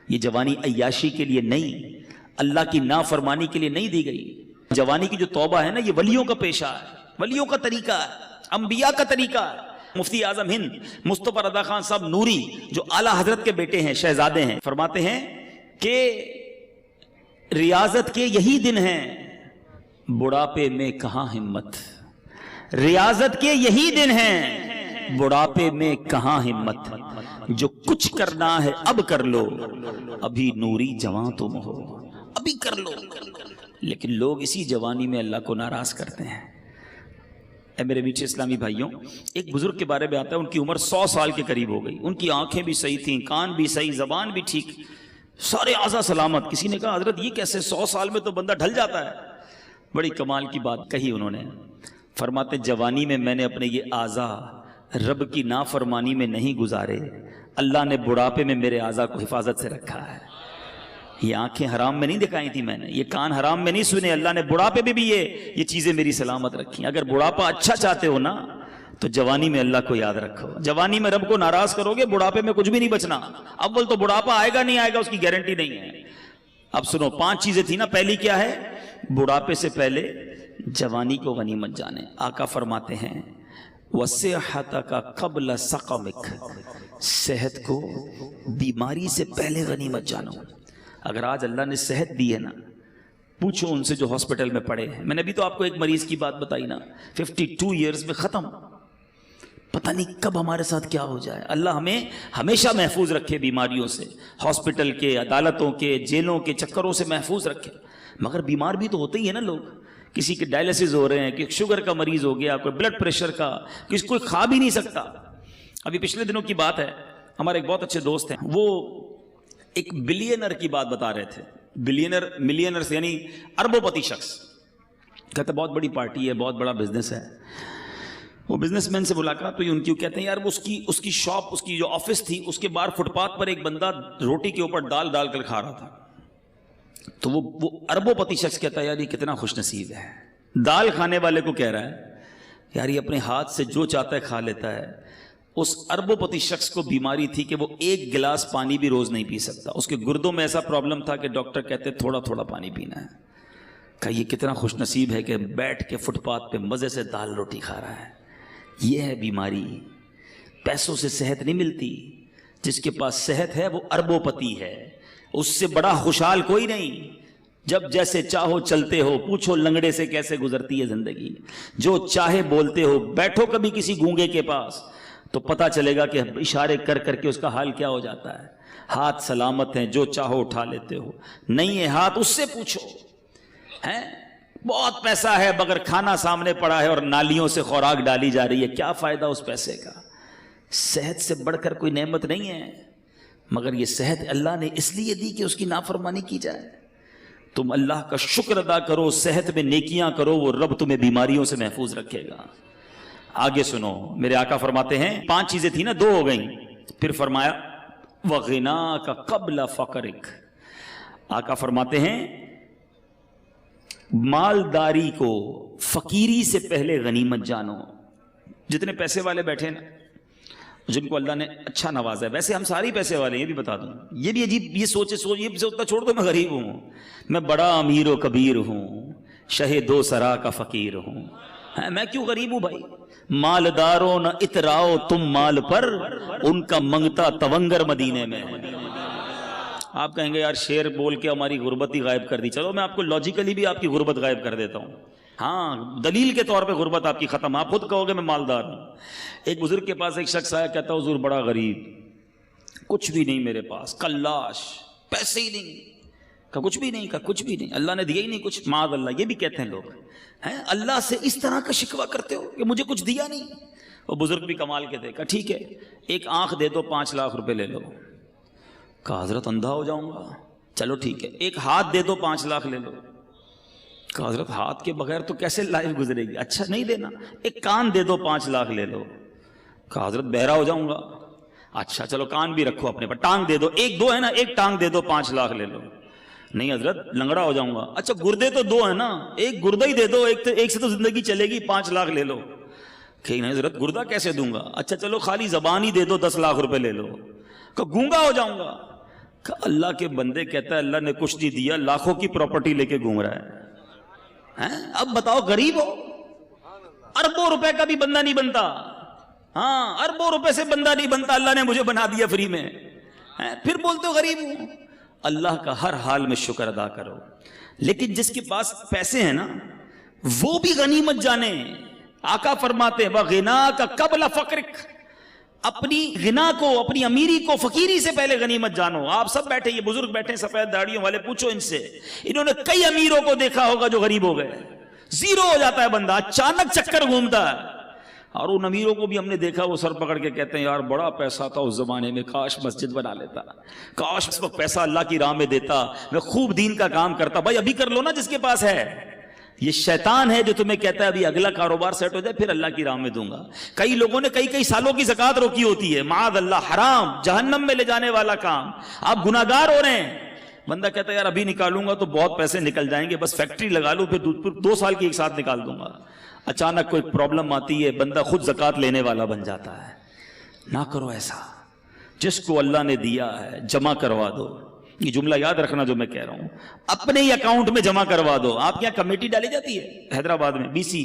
یہ جوانی عیاشی کے لیے نہیں، اللہ کی نافرمانی کے لیے نہیں دی گئی. جوانی کی جو توبہ ہے نا، یہ ولیوں کا پیشہ ہے، ولیوں کا طریقہ ہے، انبیاء کا طریقہ ہے. مفتی اعظم ہند مصطفی رضا خان صاحب نوری جو اعلیٰ حضرت کے بیٹے ہیں، شہزادے ہیں، فرماتے ہیں کہ ریاضت کے یہی دن ہیں، بڑھاپے میں کہاں ہمت. ریاضت کے یہی دن ہیں، بڑھاپے میں کہاں ہمت. جو کچھ کرنا ہے اب کر لو، ابھی نوری جوان تم ہو، ابھی کر لو. لیکن لوگ اسی جوانی میں اللہ کو ناراض کرتے ہیں. اے میرے میٹھے اسلامی بھائیوں، ایک بزرگ کے بارے میں آتا ہے، ان کی عمر 100 سال کے قریب ہو گئی. ان کی آنکھیں بھی صحیح تھیں، کان بھی صحیح، زبان بھی ٹھیک، سارے اعضاء سلامت. کسی نے کہا حضرت یہ کیسے 100 سال میں تو بندہ ڈھل جاتا ہے. بڑی کمال کی بات کہی انہوں نے. فرماتے جوانی میں میں نے اپنے یہ اعضاء رب کی نافرمانی میں نہیں گزارے، اللہ نے بڑھاپے میں میرے اعضاء کو حفاظت سے رکھا ہے. یہ آنکھیں حرام میں نہیں دکھائی تھی میں نے، یہ کان حرام میں نہیں سنے، اللہ نے بڑھاپے میں بھی یہ چیزیں میری سلامت رکھی. اگر بڑھاپا اچھا چاہتے ہو نا تو جوانی میں اللہ کو یاد رکھو. جوانی میں رب کو ناراض کرو گے, بڑھاپے میں کچھ بھی نہیں بچنا. اول تو بڑھاپا آئے گا نہیں آئے گا اس کی گارنٹی نہیں ہے. اب سنو, 5 چیزیں تھی نا. پہلی کیا ہے؟ بڑھاپے سے پہلے جوانی کو غنیمت جانے. آقا فرماتے ہیں وَصِحَّتَكَ قَبْلَ سَقَمِكَ, صحت کو بیماری سے پہلے غنیمت جانو. اگر آج اللہ نے صحت دی ہے نا, پوچھو ان سے جو ہاسپٹل میں پڑے ہیں. میں نے بھی تو آپ کو ایک مریض کی بات بتائی نا, 52 ایئرز میں ختم. پتہ نہیں کب ہمارے ساتھ کیا ہو جائے. اللہ ہمیں ہمیشہ محفوظ رکھے بیماریوں سے, ہاسپٹل کے, عدالتوں کے, جیلوں کے چکروں سے محفوظ رکھے. مگر بیمار بھی تو ہوتے ہی ہیں نا لوگ. کسی کے ڈائلسس ہو رہے ہیں, کہ شوگر کا مریض ہو گیا, کوئی بلڈ پریشر کا, کسی کوئی کھا بھی نہیں سکتا. ابھی پچھلے دنوں کی بات ہے, ہمارے ایک بہت اچھے دوست ہیں, وہ ایک بلینر کی بات بتا رہے تھے. بلینر, ملینر سے یعنی اربوں پتی شخص. کہتے بہت بڑی پارٹی ہے, بہت بڑا بزنس ہے. وہ بزنس مین سے ملاقات ہوئی ان کی. کہتے ہیں یار اس کی شاپ, اس کی جو آفس تھی, اس کے باہر فٹ پاتھ پر ایک بندہ روٹی کے اوپر دال ڈال کر کھا رہا تھا. تو وہ اربوں پتی شخص کہتا ہے یار یہ کتنا خوش نصیب ہے. دال کھانے والے کو کہہ رہا ہے یار یہ اپنے ہاتھ سے جو چاہتا ہے کھا لیتا ہے. اس اربوں پتی شخص کو بیماری تھی کہ وہ 1 گلاس پانی بھی روز نہیں پی سکتا. اس کے گردوں میں ایسا پرابلم تھا کہ ڈاکٹر کہتے تھوڑا تھوڑا پانی پینا ہے. کہا یہ کتنا خوش نصیب ہے کہ بیٹھ کے فٹ پاتھ پہ مزے سے دال روٹی کھا رہا ہے. یہ ہے بیماری. پیسوں سے صحت نہیں ملتی. جس کے پاس صحت ہے وہ اربوں پتی ہے. اس سے بڑا خوشحال کوئی نہیں. جب جیسے چاہو چلتے ہو, پوچھو لنگڑے سے کیسے گزرتی ہے زندگی. جو چاہے بولتے ہو, بیٹھو کبھی کسی گونگے کے پاس تو پتا چلے گا کہ اشارے کر کر کے اس کا حال کیا ہو جاتا ہے. ہاتھ سلامت ہیں, جو چاہو اٹھا لیتے ہو. نہیں ہے ہاتھ, اس سے پوچھو. ہیں بہت پیسہ ہے مگر کھانا سامنے پڑا ہے اور نالیوں سے خوراک ڈالی جا رہی ہے, کیا فائدہ اس پیسے کا. صحت سے بڑھ کر کوئی نعمت نہیں ہے. مگر یہ صحت اللہ نے اس لیے دی کہ اس کی نافرمانی کی جائے. تم اللہ کا شکر ادا کرو, صحت میں نیکیاں کرو, وہ رب تمہیں بیماریوں سے محفوظ رکھے گا. آگے سنو, میرے آقا فرماتے ہیں 5 چیزیں تھیں نا, 2 ہو گئیں. پھر فرمایا وَغِنَاكَ قَبْلَ فَقْرِكَ. آقا فرماتے ہیں مالداری کو فقیری سے پہلے غنیمت جانو. جتنے پیسے والے بیٹھے نا, جن کو اللہ نے اچھا نوازا ہے, ویسے ہم ساری پیسے والے ہیں, یہ بھی بتا دوں. یہ بھی عجیب, یہ سوچتا چھوڑ دو میں غریب ہوں, میں بڑا امیر و کبیر ہوں, شہ 2 سرا کا فقیر ہوں. میں کیوں غریب ہوں بھائی. مالداروں نہ اتراؤ تم مال پر, ان کا منگتا تونگر مدینے میں. آپ کہیں گے یار شعر بول کے ہماری غربت ہی غائب کر دی. چلو میں آپ کو لاجیکلی بھی آپ کی غربت غائب کر دیتا ہوں. ہاں دلیل کے طور پہ غربت آپ کی ختم. آپ خود کہو گے میں مالدار ہوں. ایک بزرگ کے پاس ایک شخص آیا, کہتا حضور بڑا غریب, کچھ بھی نہیں میرے پاس, کلاش, پیسے ہی نہیں. کہا کچھ بھی نہیں. کہا کچھ بھی نہیں, اللہ نے دیا ہی نہیں کچھ. معاذ اللہ, یہ بھی کہتے ہیں لوگ. ہیں اللہ سے اس طرح کا شکوہ کرتے ہو کہ مجھے کچھ دیا نہیں. وہ بزرگ بھی کمال کے تھے. کہا ٹھیک ہے, ایک آنکھ دے دو, 5 لاکھ روپے لے لو. کہا حضرت اندھا ہو جاؤں گا. چلو ٹھیک ہے, ایک ہاتھ دے دو, 5 لاکھ لے لو. کہا حضرت ہاتھ کے بغیر تو کیسے لائف گزرے گی. اچھا نہیں دینا, ایک کان دے دو, 5 لاکھ لے لو. کہا حضرت بہرا ہو جاؤں گا. اچھا چلو کان بھی رکھو اپنے پر. ٹانگ دے دو, 2 ہے نا, ایک ٹانگ دے دو, 5 لاکھ لے لو. نہیں حضرت لنگڑا ہو جاؤں گا. اچھا گردے تو 2 ہیں نا, ایک گردہ ہی دے دو, ایک سے تو زندگی چلے گی, 5 لاکھ لے لو. کہ نہیں حضرت گردہ کیسے دوں گا. اچھا چلو خالی زبان ہی دے دو, 10 لاکھ روپے لے لو. کہ گونگا ہو جاؤں گا. کہ اللہ کے بندے کہتا ہے اللہ نے کچھ نہیں دیا, لاکھوں کی پراپرٹی لے کے گھوم رہا ہے. اب بتاؤ غریب ہو, اربوں روپے کا بھی بندہ نہیں بنتا. ہاں اربوں روپے سے بندہ نہیں بنتا, اللہ نے مجھے بنا دیا فری میں. پھر بولتے ہو غریب ہوں. اللہ کا ہر حال میں شکر ادا کرو. لیکن جس کے پاس پیسے ہیں نا, وہ بھی غنیمت جانے. آقا فرماتے وَغِنَاكَ قَبْلَ فَقْرِكَ, اپنی غنا کو, اپنی امیری کو فقیری سے پہلے غنیمت جانو. آپ سب بیٹھے, یہ بزرگ بیٹھے سفید داڑھیوں والے, پوچھو ان سے, انہوں نے کئی امیروں کو دیکھا ہوگا جو غریب ہو گئے. 0 ہو جاتا ہے بندہ, اچانک چکر گھومتا ہے. اور ان امیروں کو بھی ہم نے دیکھا, وہ سر پکڑ کے کہتے ہیں یار بڑا پیسہ تھا اس زمانے میں, کاش مسجد بنا لیتا, کاش اس وقت پیسہ اللہ کی راہ میں دیتا, میں خوب دین کا کام کرتا. بھائی ابھی کر لو نا جس کے پاس ہے. یہ شیطان ہے جو تمہیں کہتا ہے ابھی اگلا کاروبار سیٹ ہو جائے پھر اللہ کی راہ میں دوں گا. کئی لوگوں نے کئی سالوں کی زکوٰۃ روکی ہوتی ہے, معاذ اللہ, حرام, جہنم میں لے جانے والا کام. آپ گناہگار ہو رہے ہیں. بندہ کہتا ہے یار ابھی نکالوں گا تو بہت پیسے نکل جائیں گے, بس فیکٹری لگا لوں, پھر 2 سال کی ایک ساتھ نکال دوں گا. اچانک کوئی پرابلم آتی ہے، بندہ خود زکوٰۃ لینے والا بن جاتا ہے۔ نہ کرو ایسا، جس کو اللہ نے دیا ہے جمع کروا دو۔ یہ جملہ یاد رکھنا جو میں کہہ رہا ہوں، اپنے ہی اکاؤنٹ میں جمع کروا دو۔ آپ کے یہاں کمیٹی ڈالی جاتی ہے حیدرآباد میں، BC،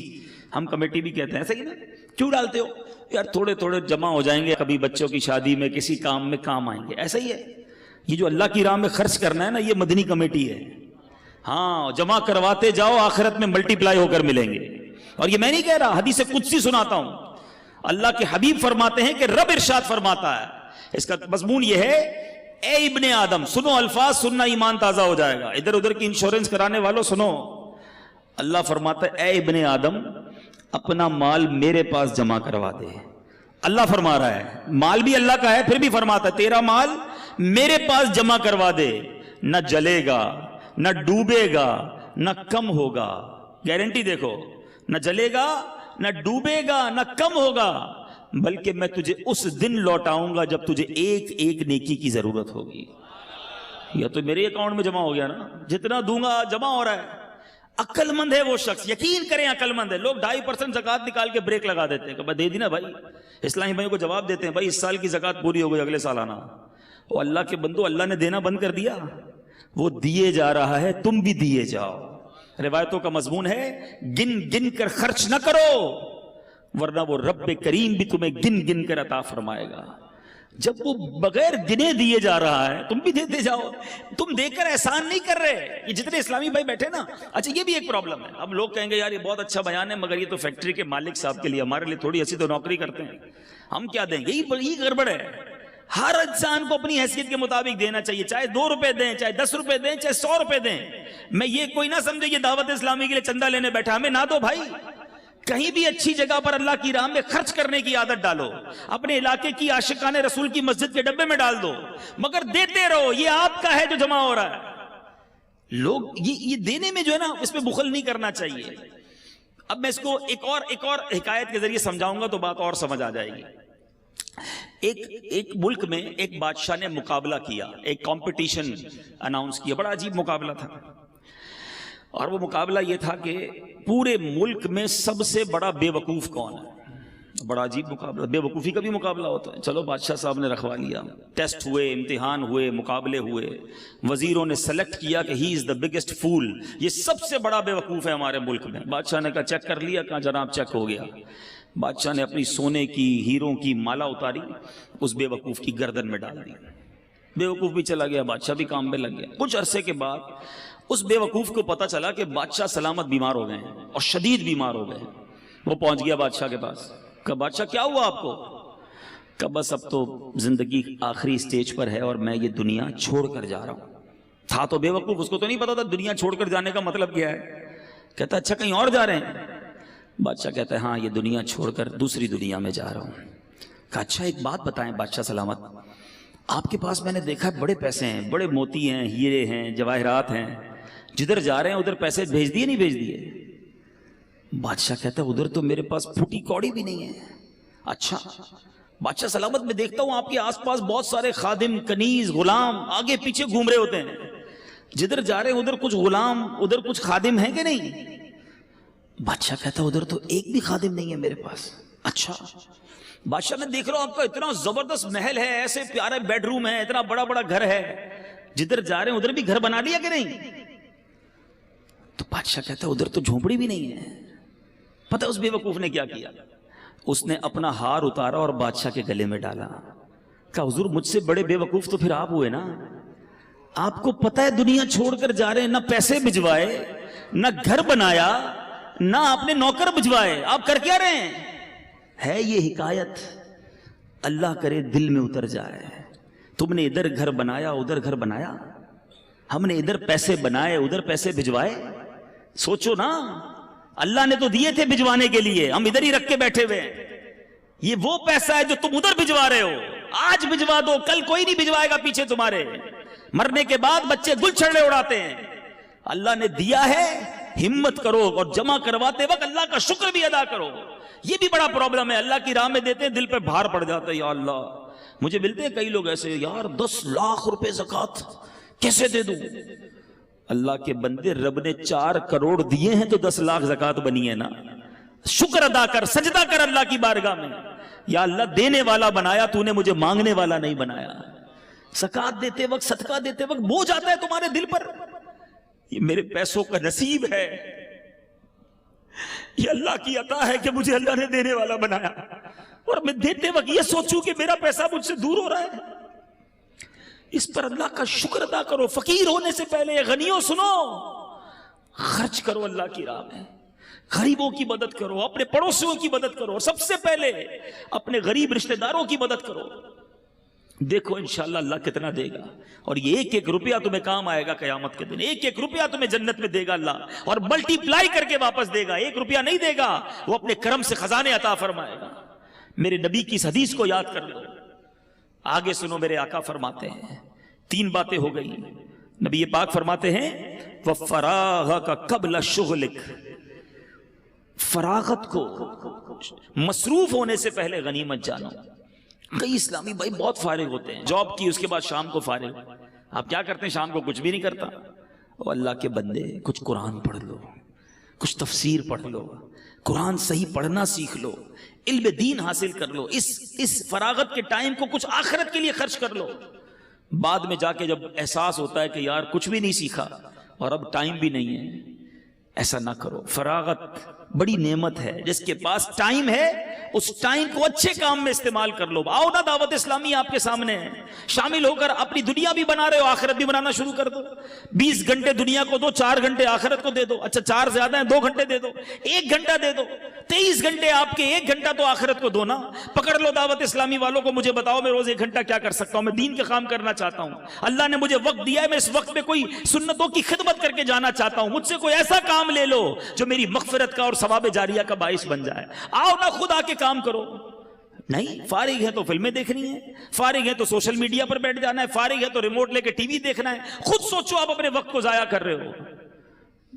ہم کمیٹی بھی کہتے ہیں، ایسا ہی نا؟ کیوں ڈالتے ہو؟ یار تھوڑے تھوڑے جمع ہو جائیں گے، کبھی بچوں کی شادی میں کسی کام میں کام آئیں گے۔ ایسا ہی ہے، یہ جو اللہ کی راہ میں خرچ کرنا ہے نا، یہ مدنی کمیٹی ہے۔ ہاں، جمع کرواتے جاؤ، آخرت میں ملٹی پلائی ہو کر ملیں گے۔ اور یہ میں نہیں کہہ رہا، حدیث قدسی سناتا ہوں۔ اللہ کے حبیب فرماتے ہیں کہ رب ارشاد فرماتا ہے، اس کا مضمون یہ ہے، اے ابن آدم، سنو الفاظ، سننا ایمان تازہ ہو جائے گا۔ ادھر ادھر کی انشورنس کرانے والوں سنو، اللہ فرماتا ہے اے ابن آدم، اپنا مال میرے پاس جمع کروا دے۔ اللہ فرما رہا ہے، مال بھی اللہ کا ہے، پھر بھی فرماتا ہے تیرا مال میرے پاس جمع کروا دے، نہ جلے گا، نہ ڈوبے گا، نہ کم ہوگا۔ گارنٹی دیکھو، نہ جلے گا، نہ ڈوبے گا، نہ کم ہوگا، بلکہ میں تجھے اس دن لوٹاؤں گا جب تجھے ایک ایک نیکی کی ضرورت ہوگی۔ یا تو میرے اکاؤنٹ میں جمع ہو گیا نا، جتنا دوں گا جمع ہو رہا ہے۔ عقل مند ہے وہ شخص، یقین کریں عقل مند ہے۔ لوگ 2.5% زکوٰۃ نکال کے بریک لگا دیتے ہیں کہ دے دی نا بھائی، اسلامی بھائیوں کو جواب دیتے ہیں بھائی اس سال کی زکوٰۃ پوری ہو گئی، اگلے سال آنا۔ وہ اللہ کے بندو، اللہ نے دینا بند کر دیا؟ وہ دیے جا رہا ہے، تم بھی دیے جاؤ۔ روایتوں کا مضمون ہے گن گن کر خرچ نہ کرو، ورنہ وہ رب کریم بھی تمہیں گن گن کر عطا فرمائے گا۔ جب وہ بغیر گنے دیے جا رہا ہے، تم بھی دیتے جاؤ۔ تم دے کر احسان نہیں کر رہے۔ یہ جتنے اسلامی بھائی بیٹھے نا، اچھا یہ بھی ایک پرابلم ہے۔ اب لوگ کہیں گے یار یہ بہت اچھا بیان ہے، مگر یہ تو فیکٹری کے مالک صاحب کے لیے، ہمارے لیے تھوڑی ایسی تو نوکری کرتے ہیں، ہم کیا دیں گے؟ یہی گڑبڑ ہے۔ ہر انسان کو اپنی حیثیت کے مطابق دینا چاہیے، چاہے 2 روپے دیں، چاہے 10 روپے دیں، چاہے 100 روپے دیں۔ میں یہ کوئی نہ سمجھے یہ دعوت اسلامی کے لیے چندہ لینے بیٹھا، ہمیں نہ دو بھائی۔ کہیں بھی اچھی جگہ پر اللہ کی راہ میں خرچ کرنے کی عادت ڈالو، اپنے علاقے کی عاشقان رسول کی مسجد کے ڈبے میں ڈال دو، مگر دیتے رہو۔ یہ آپ کا ہے جو جمع ہو رہا ہے۔ لوگ یہ دینے میں جو ہے نا، اس میں بخل نہیں کرنا چاہیے۔ اب میں اس کو ایک اور حکایت کے ذریعے سمجھاؤں گا تو بات اور سمجھ آ جائے گی۔ ایک ملک میں ایک بادشاہ نے مقابلہ کیا، ایک کمپٹیشن اناؤنس کیا، بڑا عجیب مقابلہ تھا۔ اور وہ مقابلہ یہ تھا کہ پورے ملک میں سب سے بڑا بے وقوف کون ہے۔ بڑا عجیب مقابلہ، بے وقوفی کا بھی مقابلہ ہوتا ہے۔ چلو بادشاہ صاحب نے رکھوا لیا، ٹیسٹ ہوئے، امتحان ہوئے، مقابلے ہوئے، وزیروں نے سلیکٹ کیا کہ ہی از دا بگیسٹ فول، یہ سب سے بڑا بے وقوف ہے ہمارے ملک میں۔ بادشاہ نے کہا چیک کر لیا؟ کہا جناب چیک ہو گیا۔ بادشاہ نے اپنی سونے کی، ہیروں کی مالا اتاری، اس بے وقوف کی گردن میں ڈال دی۔ بے وقوف بھی چلا گیا، بادشاہ بھی کام میں لگ گیا۔ کچھ عرصے کے بعد اس بے وقوف کو پتا چلا کہ بادشاہ سلامت بیمار ہو گئے ہیں اور شدید بیمار ہو گئے ہیں۔ وہ پہنچ گیا بادشاہ کے پاس، کہا بادشاہ کیا ہوا آپ کو؟ کہا بس اب تو زندگی آخری سٹیج پر ہے اور میں یہ دنیا چھوڑ کر جا رہا ہوں۔ تھا تو بے وقوف، اس کو تو نہیں پتا تھا دنیا چھوڑ کر جانے کا مطلب کیا ہے۔ کہتا اچھا کہیں اور جا رہے ہیں؟ بادشاہ کہتا ہے ہاں، یہ دنیا چھوڑ کر دوسری دنیا میں جا رہا ہوں۔ کہا اچھا ایک بات بتائیں بادشاہ سلامت، آپ کے پاس میں نے دیکھا بڑے پیسے ہیں، بڑے موتی ہیں، ہیرے ہیں، جواہرات ہیں، جدھر جا رہے ہیں ادھر پیسے بھیج دیے نہیں بھیج دیے؟ بادشاہ کہتا ہے ادھر تو میرے پاس پھوٹی کوڑی بھی نہیں ہے۔ اچھا بادشاہ سلامت، میں دیکھتا ہوں آپ کے آس پاس بہت سارے خادم، کنیز، غلام آگے پیچھے گھوم رہے ہوتے ہیں، جدھر جا رہے ہیں ادھر کچھ غلام، ادھر کچھ خادم ہیں کہ نہیں؟ بادشاہ کہتا ہے ادھر تو ایک بھی خادم نہیں ہے میرے پاس۔ اچھا بادشاہ میں دیکھ رہا ہوں آپ کا اتنا زبردست محل ہے، ایسے پیارے بیڈ روم ہے، اتنا بڑا بڑا گھر ہے، جدھر جا رہے ہیں ادھر بھی گھر بنا لیا کہ نہیں؟ تو بادشاہ کہتا ہے ادھر تو جھونپڑی بھی نہیں ہے۔ پتہ اس بے وقوف نے کیا کیا؟ اس نے اپنا ہار اتارا اور بادشاہ کے گلے میں ڈالا۔ کہا حضور مجھ سے بڑے بے وقوف تو پھر آپ ہوئے نا، آپ کو پتہ ہے دنیا چھوڑ کر جا رہے ہیں، نہ پیسے بھجوائے، نہ گھر بنایا، نہ آپ نے نوکر بھجوائے، آپ کر کیا رہے ہیں؟ ہے یہ حکایت اللہ کرے دل میں اتر جائے۔ تم نے ادھر گھر بنایا، ادھر گھر بنایا، ہم نے ادھر پیسے بنائے، ادھر پیسے بھجوائے۔ سوچو نا، اللہ نے تو دیے تھے بھجوانے کے لیے، ہم ادھر ہی رکھ کے بیٹھے ہوئے ہیں۔ یہ وہ پیسہ ہے جو تم ادھر بھجوا رہے ہو، آج بھجوا دو، کل کوئی نہیں بھجوائے گا پیچھے تمہارے۔ مرنے کے بعد بچے گل چھڑے اڑاتے ہیں۔ اللہ نے دیا ہے، ہمت کرو اور جمع کرواتے وقت اللہ کا شکر بھی ادا کرو۔ یہ بھی بڑا پرابلم ہے، اللہ کی راہ میں دیتے ہیں دل پہ بھار پڑ جاتا ہے، یا اللہ مجھے ملتے ہیں کئی لوگ ایسے، یار 10 لاکھ روپے زکوٰۃ کیسے دے دوں؟ اللہ کے بندے، رب نے 4 کروڑ دیے ہیں تو 10 لاکھ زکوٰۃ بنی ہے نا۔ شکر ادا کر, سجدہ کر اللہ کی بارگاہ میں. یا اللہ دینے والا بنایا تو نے, مجھے مانگنے والا نہیں بنایا. زکات دیتے وقت, صدقہ دیتے وقت بوجھ آتا ہے تمہارے دل پر, یہ میرے پیسوں کا نصیب ہے, یہ اللہ کی عطا ہے کہ مجھے اللہ نے دینے والا بنایا, اور میں دیتے وقت یہ سوچوں کہ میرا پیسہ مجھ سے دور ہو رہا ہے. اس پر اللہ کا شکر ادا کرو. فقیر ہونے سے پہلے غنیوں سنو, خرچ کرو اللہ کی راہ میں, غریبوں کی مدد کرو, اپنے پڑوسیوں کی مدد کرو, اور سب سے پہلے اپنے غریب رشتہ داروں کی مدد کرو. دیکھو انشاءاللہ اللہ کتنا دے گا, اور یہ ایک ایک روپیہ تمہیں کام آئے گا قیامت کے دن. ایک ایک روپیہ تمہیں جنت میں دے گا اللہ, اور ملٹی پلائی کر کے واپس دے گا. ایک روپیہ نہیں دے گا, وہ اپنے کرم سے خزانے عطا فرمائے گا. میرے نبی کی اس حدیث کو یاد کر لو. آگے سنو, میرے آقا فرماتے ہیں, 3 باتیں ہو گئی. نبی پاک فرماتے ہیں وَفَرَاغَكَ قَبْلَ شُغْلِكَ, فراغت کو, مصروف ہونے سے پہلے غنیمت جانو. کئی اسلامی بھائی بہت فارغ ہوتے ہیں, جاب کی اس کے بعد شام کو فارغ. آپ کیا کرتے ہیں شام کو؟ کچھ بھی نہیں کرتا. او اللہ کے بندے, کچھ قرآن پڑھ لو, کچھ تفسیر پڑھ لو, قرآن صحیح پڑھنا سیکھ لو, علم دین حاصل کر لو. اس فراغت کے ٹائم کو کچھ آخرت کے لیے خرچ کر لو. بعد میں جا کے جب احساس ہوتا ہے کہ یار کچھ بھی نہیں سیکھا اور اب ٹائم بھی نہیں ہے, ایسا نہ کرو. فراغت بڑی نعمت ہے. جس کے پاس ٹائم ہے اس ٹائم کو اچھے کام میں استعمال کر لو. آؤ نا, دعوت اسلامی آپ کے سامنے ہے, شامل ہو کر اپنی دنیا بھی بنا رہے ہو, آخرت بھی بنانا شروع کر دو. 20 گھنٹے دنیا کو دو, 4 گھنٹے آخرت کو دے دو. اچھا 4 زیادہ ہیں, 2 گھنٹے دے دو, 1 گھنٹہ دے دو. 23 گھنٹے آپ کے, 1 گھنٹہ تو آخرت کو دو نا. پکڑ لو دعوت اسلامی والوں کو, مجھے بتاؤ میں روز 1 گھنٹہ کیا کر سکتا ہوں, میں دین کا کام کرنا چاہتا ہوں, اللہ نے مجھے وقت دیا ہے, میں اس وقت میں کوئی سنتوں کی خدمت کر کے جانا چاہتا ہوں. مجھ سے کوئی ایسا کام لے لو جو میری مغفرت کا اور ثواب جاریہ کا باعث بن جائے. آؤ نا خود آ کے کام کرو. نہیں, فارغ ہے تو فلمیں دیکھنی ہے, فارغ ہے تو سوشل میڈیا پر بیٹھ جانا ہے, فارغ ہے تو ریموٹ لے کے ٹی وی دیکھنا ہے. خود سوچو, آپ اپنے وقت کو ضائع کر رہے ہو.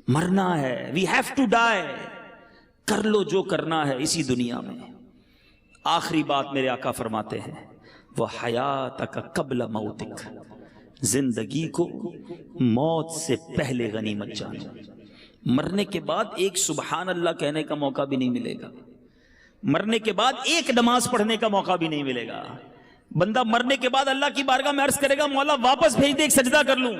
مرنا ہے, وی ہیو ٹو ڈائی. کر لو جو کرنا ہے اسی دنیا میں. آخری بات میرے آقا فرماتے ہیں وہ حیاتک قبل موتک, زندگی کو موت سے پہلے غنیمت جانو. مرنے کے بعد ایک سبحان اللہ کہنے کا موقع بھی نہیں ملے گا, مرنے کے بعد ایک نماز پڑھنے کا موقع بھی نہیں ملے گا. بندہ مرنے کے بعد اللہ کی بارگاہ میں عرض کرے گا مولا واپس بھیج دے, ایک سجدہ کر لوں,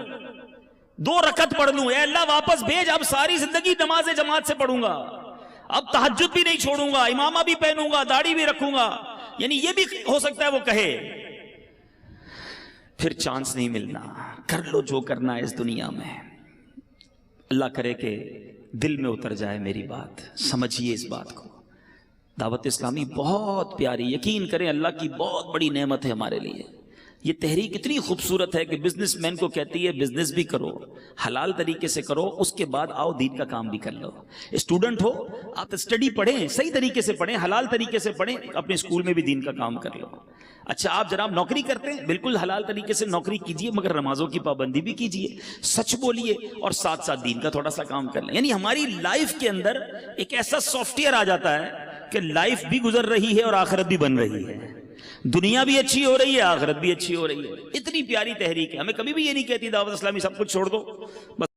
2 رکعت پڑھ لوں, اے اللہ واپس بھیج, اب ساری زندگی نماز جماعت سے پڑھوں گا, اب تہجد بھی نہیں چھوڑوں گا, امامہ بھی پہنوں گا, داڑھی بھی رکھوں گا. یعنی یہ بھی ہو سکتا ہے وہ کہے, پھر چانس نہیں ملنا. کر لو جو کرنا ہے اس دنیا میں. اللہ کرے کہ دل میں اتر جائے میری بات, سمجھیے اس بات کو. دعوت اسلامی بہت پیاری, یقین کریں اللہ کی بہت بڑی نعمت ہے ہمارے لیے. یہ تحریک اتنی خوبصورت ہے کہ بزنس مین کو کہتی ہے بزنس بھی کرو, حلال طریقے سے کرو, اس کے بعد آؤ دین کا کام بھی کر لو. اسٹوڈنٹ ہو آپ اسٹڈی پڑھیں, صحیح طریقے سے پڑھیں, حلال طریقے سے پڑھیں, اپنے اسکول میں بھی دین کا کام کر لو. اچھا آپ جناب نوکری کرتے ہیں, بالکل حلال طریقے سے نوکری کیجئے, مگر نمازوں کی پابندی بھی کیجئے, سچ بولیے, اور ساتھ ساتھ دین کا تھوڑا سا کام کر لیں. یعنی ہماری لائف کے اندر ایک ایسا سافٹ ویئر آ جاتا ہے کہ لائف بھی گزر رہی ہے اور آخرت بھی بن رہی ہے, دنیا بھی اچھی ہو رہی ہے, آخرت بھی اچھی ہو رہی ہے. اتنی پیاری تحریک ہے. ہمیں کبھی بھی یہ نہیں کہتی دعوت اسلامی سب کچھ چھوڑ دو, بس